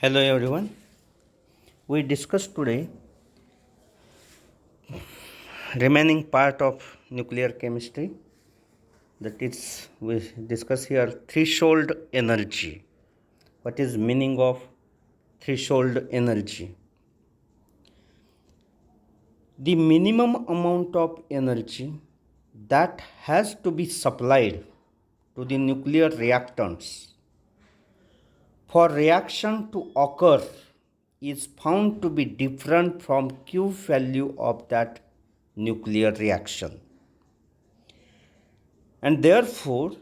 Hello everyone. We discussed today remaining part of nuclear chemistry, that is we discuss here threshold energy. What is meaning of threshold energy? The minimum amount of energy that has to be supplied to the nuclear reactants for reaction to occur is found to be different from Q value of that nuclear reaction. And therefore,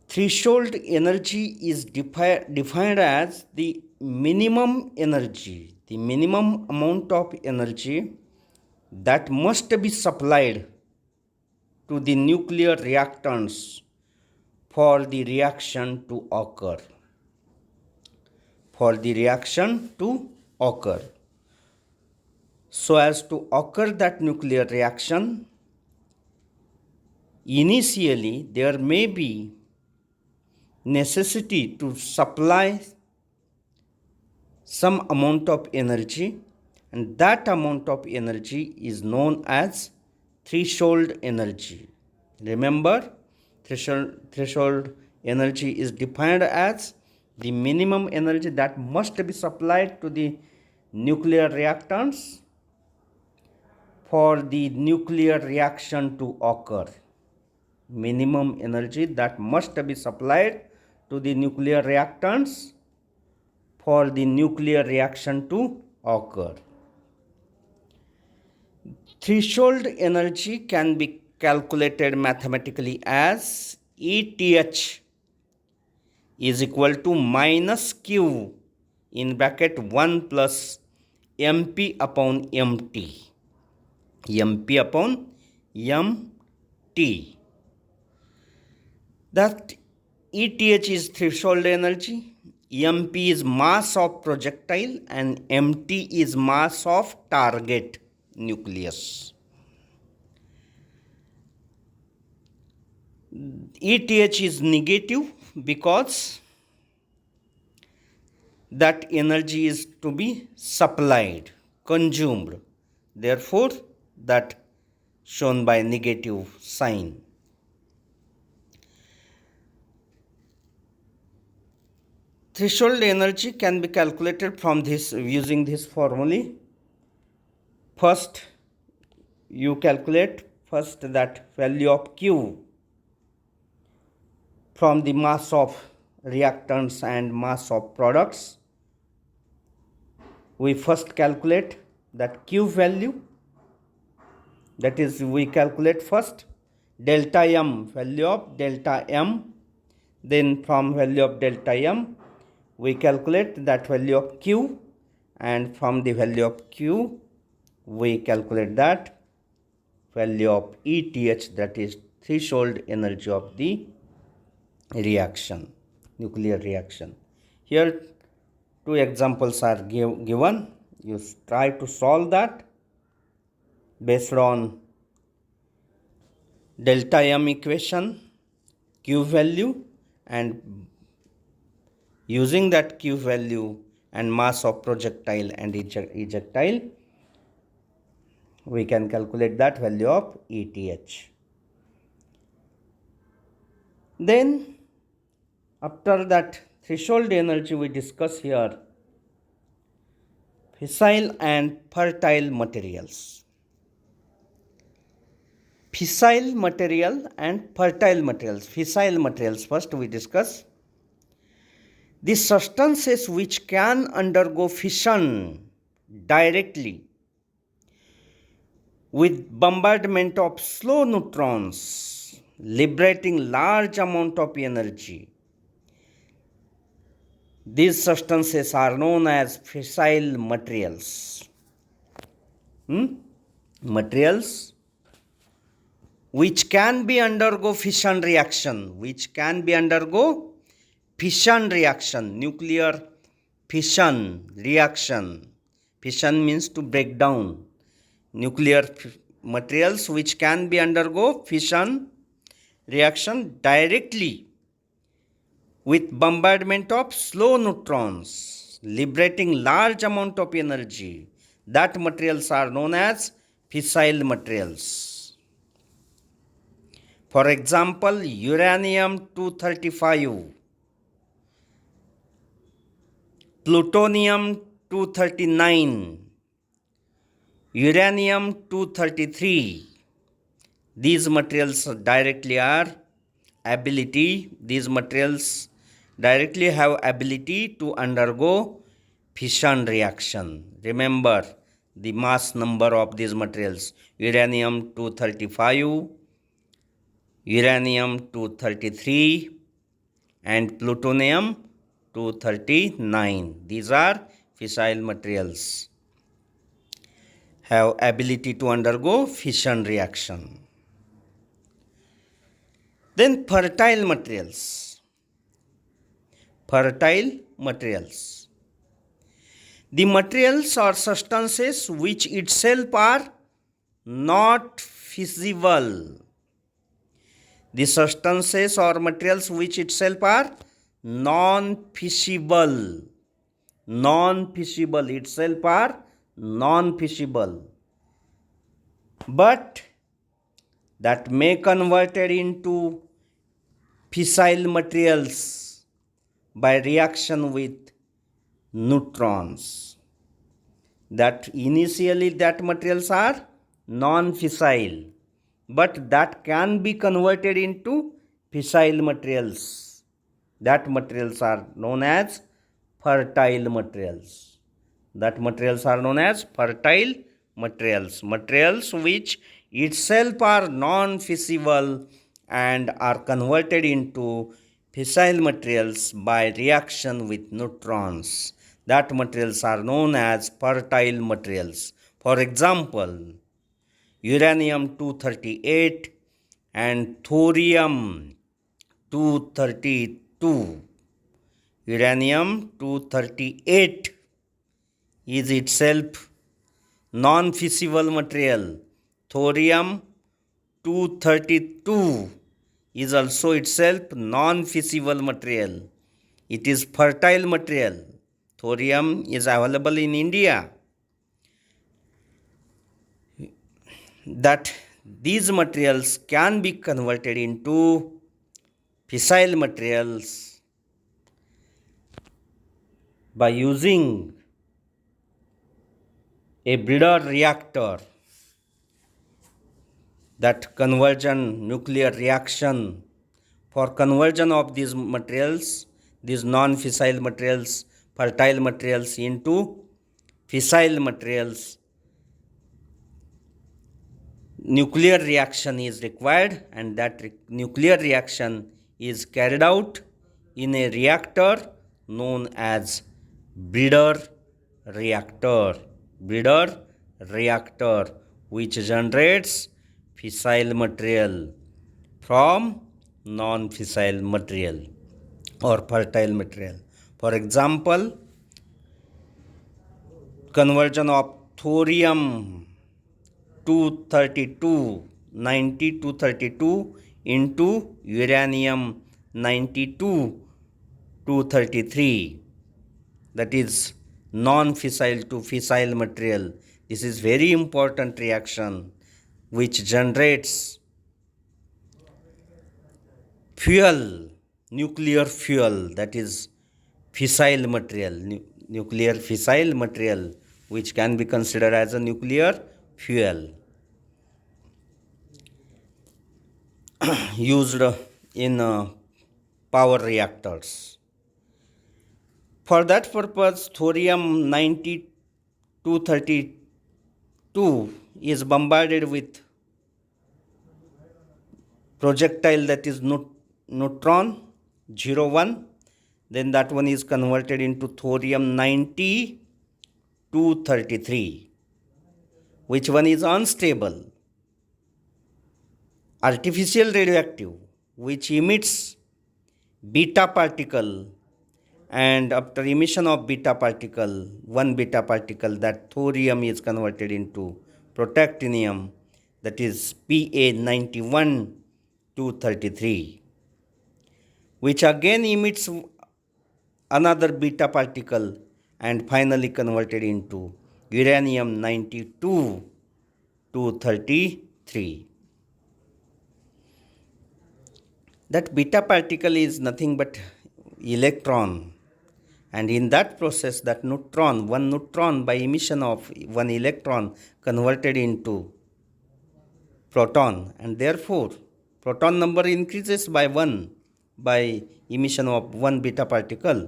threshold energy is defined as the minimum amount of energy that must be supplied to the nuclear reactants for the reaction to occur. So as to occur that nuclear reaction, initially there may be necessity to supply some amount of energy, and that amount of energy is known as threshold energy. Remember, threshold energy is defined as the minimum energy that must be supplied to the nuclear reactants for the nuclear reaction to occur. Minimum energy that must be supplied to the nuclear reactants for the nuclear reaction to occur. Threshold energy can be calculated mathematically as ETH is equal to minus Q in bracket 1 plus MP upon MT. MP upon MT. That ETH is threshold energy, MP is mass of projectile, and MT is mass of target nucleus. ETH is negative because that energy is to be supplied, consumed. Therefore, that shown by negative sign. Threshold energy can be calculated from this using this formula. First, you calculate that value of Q from the mass of reactants and mass of products. We first calculate that Q value, that is, we calculate first delta M, value of delta M. Then from value of delta M, we calculate that value of Q, and from the value of Q, we calculate that value of ETH, that is threshold energy of the reaction, nuclear reaction. Here two examples are given. You try to solve that based on delta M equation, Q value, and using that Q value and mass of projectile and ejectile, we can calculate that value of ETH. Then after that threshold energy, we discuss here fissile and fertile materials. Fissile material and fertile materials. Fissile materials first we discuss. The substances which can undergo fission directly with bombardment of slow neutrons, liberating large amount of energy. These substances are known as fissile materials. Materials which can be undergo fission reaction, nuclear fission reaction. Fission means to break down. Nuclear materials which can be undergo fission reaction directly with bombardment of slow neutrons, liberating large amount of energy. That materials are known as fissile materials. For example, uranium 235, plutonium 239, uranium 233. These materials directly have ability to undergo fission reaction. Remember the mass number of these materials: uranium 235, uranium 233, and plutonium 239. These are fissile materials, have ability to undergo fission reaction. Then fertile materials. The materials or substances which itself are not fissible. The substances or materials which itself are non-fissible. Itself are non-fissible, but that may converted into fissile materials by reaction with neutrons. That initially that materials are non-fissile, but that can be converted into fissile materials. That materials are known as fertile materials. Materials which itself are non-fissible and are converted into fissile materials by reaction with neutrons. That materials are known as fertile materials. For example, uranium 238 and thorium 232. Uranium 238 is itself non-fissible material. Thorium 232 is also itself non-fissible material. It is fertile material. Thorium is available in India. That these materials can be converted into fissile materials by using a breeder reactor. That conversion nuclear reaction for conversion of these materials, these non-fissile materials, fertile materials into fissile materials, nuclear reaction is required, and that nuclear reaction is carried out in a reactor known as breeder reactor, which generates fissile material from non-fissile material or fertile material. For example, conversion of thorium 232 into uranium 233, that is non-fissile to fissile material. This is very important reaction which generates fuel, nuclear fuel, that is fissile material, nuclear fissile material, which can be considered as a nuclear fuel used in power reactors. For that purpose, thorium 232 is bombarded with projectile, that is neutron 01. Then that one is converted into thorium 233. Which one is unstable? Artificial radioactive, which emits beta particle, and after emission of beta particle, one beta particle, that thorium is converted into protactinium, that is Pa 91 233, which again emits another beta particle and finally converted into uranium 92 233. That beta particle is nothing but electron, and in that process that neutron, one neutron by emission of one electron converted into proton, and therefore proton number increases by 1 by emission of one beta particle.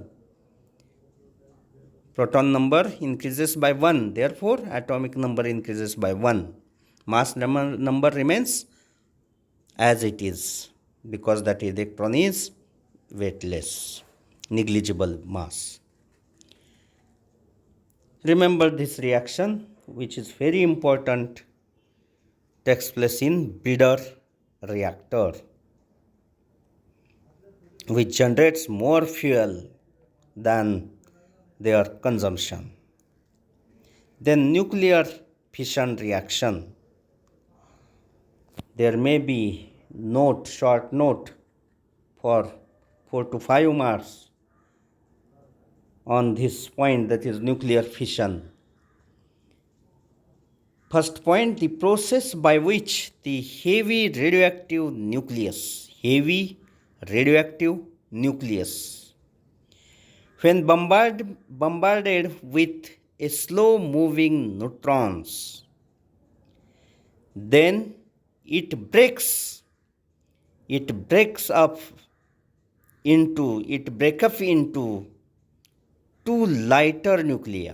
Proton number increases by 1, therefore atomic number increases by 1. Mass number remains as it is because that electron is weightless, negligible mass. Remember this reaction, which is very important, takes place in breeder reactor, which generates more fuel than their consumption. Then nuclear fission reaction. There may be short note for 4 to 5 marks on this point, that is nuclear fission. First point, the process by which the heavy radioactive nucleus, when bombarded with a slow moving neutrons, then it breaks up into two lighter nuclei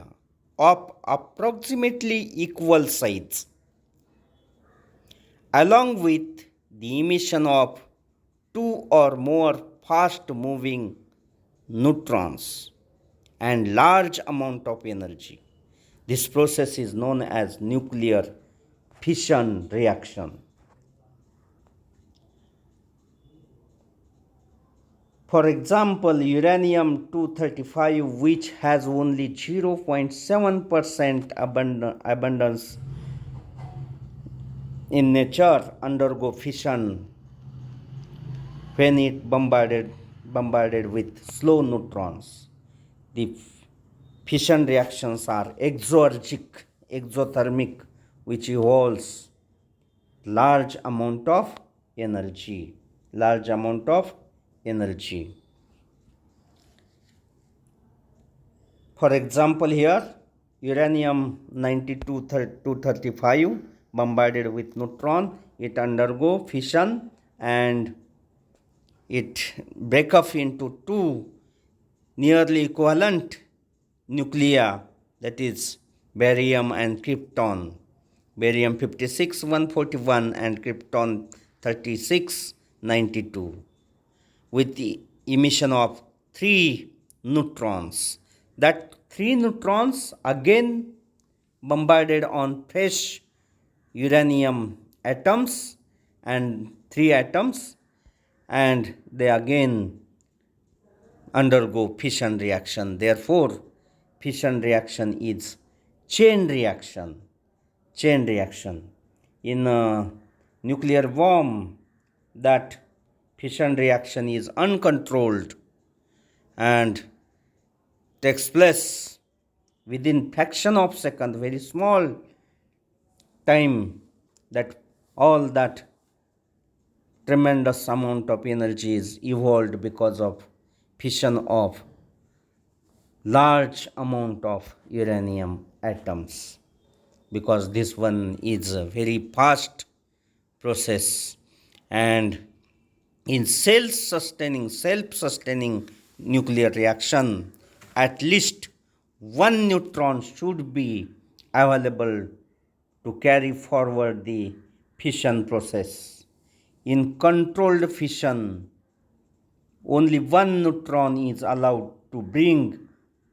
of approximately equal size, along with the emission of two or more fast moving neutrons and large amount of energy. This process is known as nuclear fission reaction. For example, uranium 235, which has only 0.7% abundance in nature, undergo fission when it bombarded with slow neutrons. The fission reactions are exothermic, which involves large amount of energy. For example, here uranium 235 bombarded with neutron, it undergo fission and it break up into two nearly equivalent nuclei, that is barium and krypton, barium 56 141 and krypton 36 92, with the emission of 3 neutrons. That 3 neutrons again bombarded on fresh uranium atoms and 3 atoms, and they again undergo fission reaction. Therefore, fission reaction is chain reaction. In a nuclear bomb, that fission reaction is uncontrolled and takes place within fraction of second, very small time, that all that tremendous amount of energy is evolved because of fission of large amount of uranium atoms, because this one is a very fast process, and in self-sustaining nuclear reaction, at least one neutron should be available to carry forward the fission process. In controlled fission, only one neutron is allowed to bring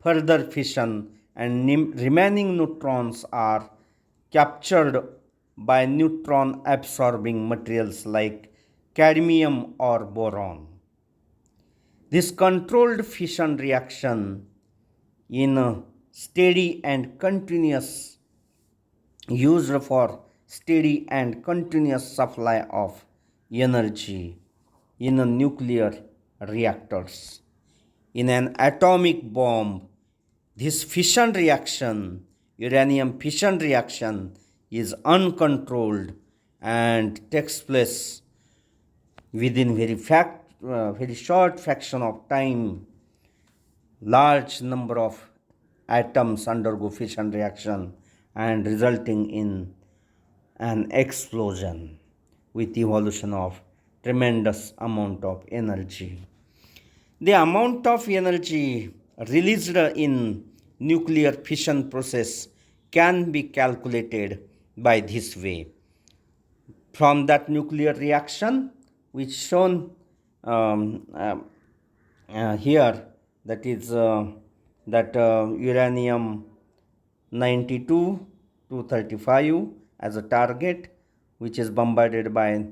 further fission, and remaining neutrons are captured by neutron absorbing materials like cadmium or boron. This controlled fission reaction in a steady and continuous, used for steady and continuous supply of energy in a nuclear reactors. In an atomic bomb, this fission reaction, uranium fission reaction, is uncontrolled and takes place within very short fraction of time. Large number of atoms undergo fission reaction and resulting in an explosion with evolution of tremendous amount of energy. The amount of energy released in nuclear fission process can be calculated by this way. From that nuclear reaction, which shown here, that is uranium 92 235 as a target, which is bombarded by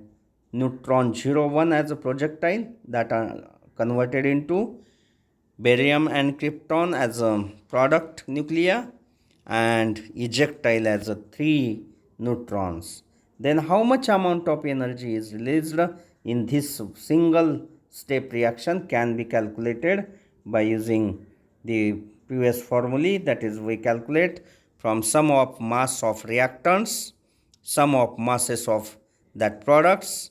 neutron 01 as a projectile, that are converted into barium and krypton as a product nuclei, and ejectile as a 3 neutrons. Then how much amount of energy is released in this single step reaction can be calculated by using the previous formulae. That is, we calculate from sum of mass of reactants, sum of masses of that products,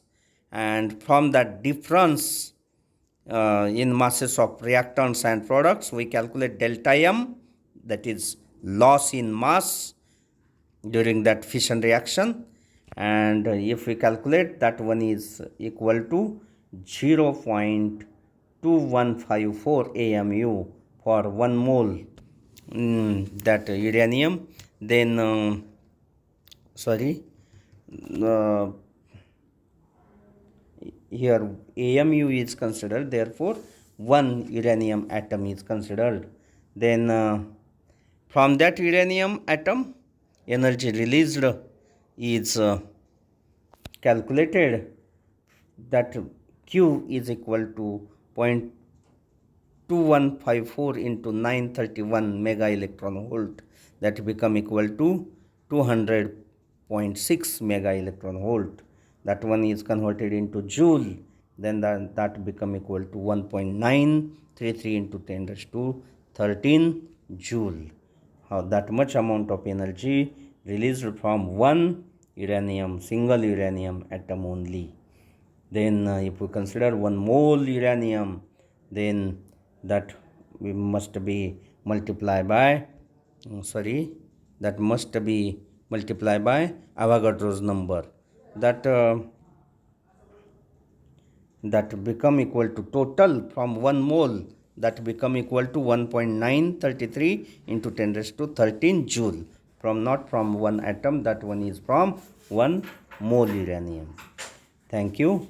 and from that difference in masses of reactants and products, we calculate delta M, that is loss in mass during that fission reaction, and if we calculate, that one is equal to 0.2154 AMU for 1 mole that uranium. Then here AMU is considered, therefore 1 uranium atom is considered. Then from that uranium atom, energy released is calculated, that Q is equal to 0.2154 into 931 mega electron volt, that become equal to 200.6 mega electron volt. That one is converted into joule, then that become equal to 1.933 into 10 raised to 13 joule. That much amount of energy released from one uranium, single uranium atom only. Then if we consider 1 mole uranium, then that we must be multiplied by Avogadro's number, that become equal to total from 1 mole, that become equal to 1.933 into 10 raised to 13 joule, not from one atom, that one is from 1 mole uranium. Thank you.